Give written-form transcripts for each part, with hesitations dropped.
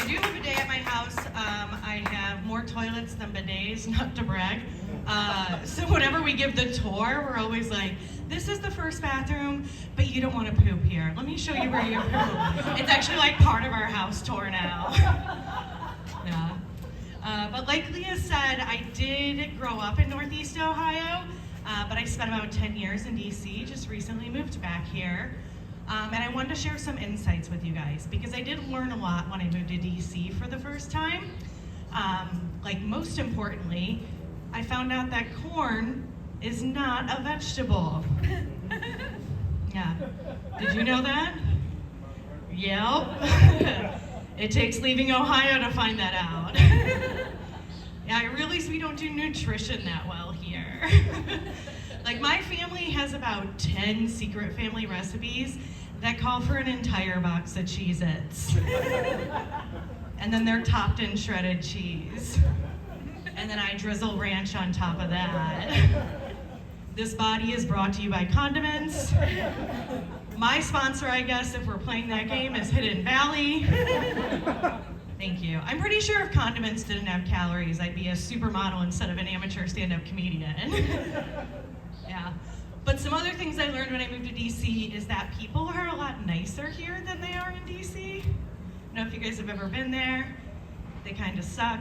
I do have a bidet at my house. I have more toilets than bidets, not to brag. So whenever we give the tour, we're always like, this is the first bathroom, but you don't want to poop here. Let me show you where you poop. It's actually like part of our house tour now. Yeah. But like Leah said, I did grow up in Northeast Ohio, but I spent about 10 years in DC, just recently moved back here. And I wanted to share some insights with you guys because I did learn a lot when I moved to DC for the first time. Like most importantly, I found out that corn is not a vegetable. Yeah. Did you know that? Yep. It takes leaving Ohio to find that out. Yeah, I realize we don't do nutrition that well here. Like my family has about 10 secret family recipes that call for an entire box of Cheez-Its. And then they're topped in shredded cheese. And then I drizzle ranch on top of that. This body is brought to you by condiments. My sponsor, I guess, if we're playing that game, is Hidden Valley. Thank you. I'm pretty sure if condiments didn't have calories, I'd be a supermodel instead of an amateur stand-up comedian. Yeah. But some other things I learned when I moved to DC is that people are a lot nicer here than they are in DC. I don't know if you guys have ever been there. They kind of suck.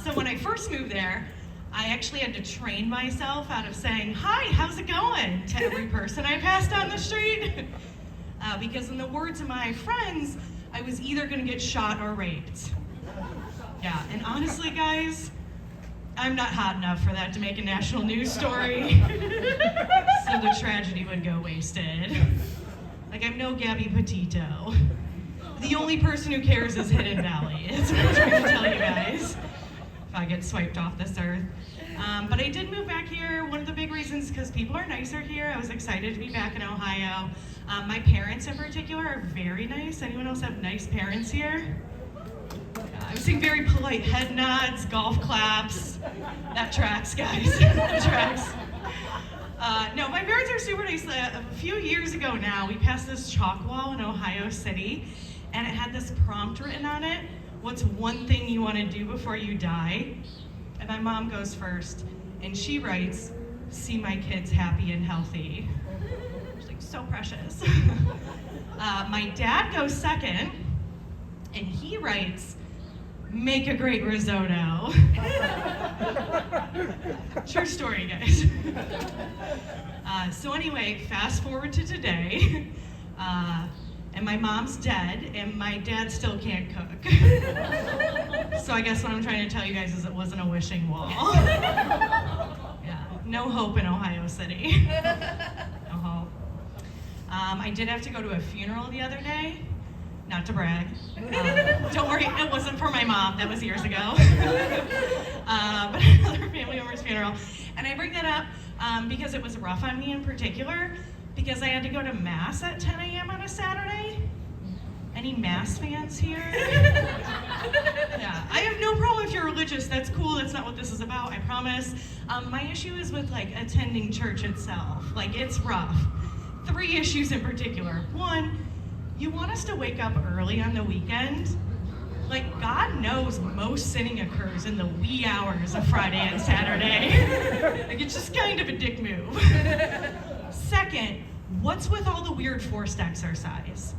So when I first moved there, I actually had to train myself out of saying, "Hi, how's it going?" to every person I passed on the street. Because in the words of my friends, I was either gonna get shot or raped. Yeah, and honestly, guys, I'm not hot enough for that to make a national news story. So the tragedy would go wasted. Like, I'm no Gabby Petito. The only person who cares is Hidden Valley. That's what I'm trying to tell you guys. If I get swiped off this earth. But I did move back here. One of the big reasons, because people are nicer here. I was excited to be back in Ohio. My parents in particular are very nice. Anyone else have nice parents here? I was seeing very polite head nods, golf claps. That tracks, guys. That tracks. No, my parents are super nice. A few years ago now, we passed this chalk wall in Ohio City, and it had this prompt written on it. What's one thing you want to do before you die? And my mom goes first, and she writes, see my kids happy and healthy. It's like so precious. My dad goes second, and he writes, make a great risotto. True story, guys. So anyway, fast forward to today, and my mom's dead, and my dad still can't cook. So I guess what I'm trying to tell you guys is it wasn't a wishing wall. Yeah, no hope in Ohio City. No hope. I did have to go to a funeral the other day. Not to brag. Don't worry, it wasn't for my mom. That was years ago. But another family member's funeral. And I bring that up because it was rough on me in particular, because I had to go to Mass at 10 a.m. on a Saturday. Any Mass fans here? Yeah, I have no problem if you're religious. That's cool. That's not what this is about, I promise. My issue is with like attending church itself. Like, it's rough. 3 issues in particular. 1, you want us to wake up early on the weekend? Like, God knows most sinning occurs in the wee hours of Friday and Saturday. Like, it's just kind of a dick move. 2nd, what's with all the weird forced exercise?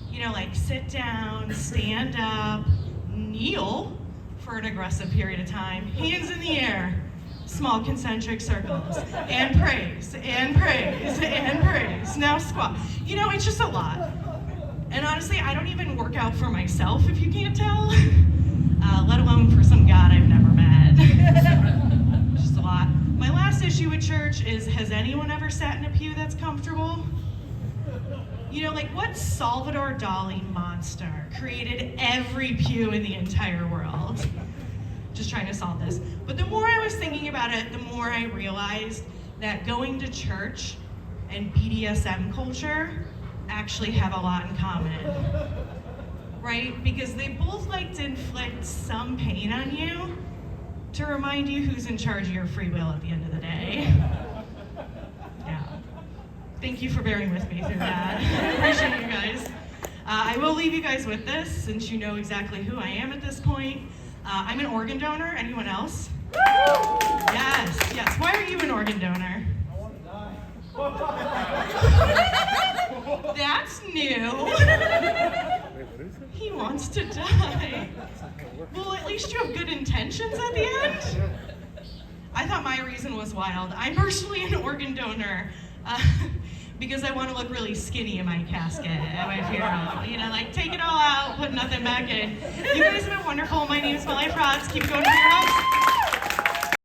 You know, like sit down, stand up, kneel for an aggressive period of time, hands in the air, small concentric circles, and praise, and praise, and praise. Now squat. You know, it's just a lot. And honestly, I don't even work out for myself, if you can't tell, let alone for some God I've never met. Just a lot. My last issue with church is, has anyone ever sat in a pew that's comfortable? You know, like, what Salvador Dali monster created every pew in the entire world? Just trying to solve this. But the more I was thinking about it, the more I realized that going to church and BDSM culture actually have a lot in common, right? Because they both like to inflict some pain on you to remind you who's in charge of your free will at the end of the day. Yeah. Thank you for bearing with me through that. I appreciate you guys. I will leave you guys with this, since you know exactly who I am at this point. I'm an organ donor. Anyone else? Yes. Why are you an organ donor? I want to die. That's new. He wants to die. Well, at least you have good intentions at the end. I thought my reason was wild. I'm personally an organ donor because I want to look really skinny in my casket at my funeral. You know, like take it all out, put nothing back in. You guys have been wonderful. My name is Fratz. Keep going to your house.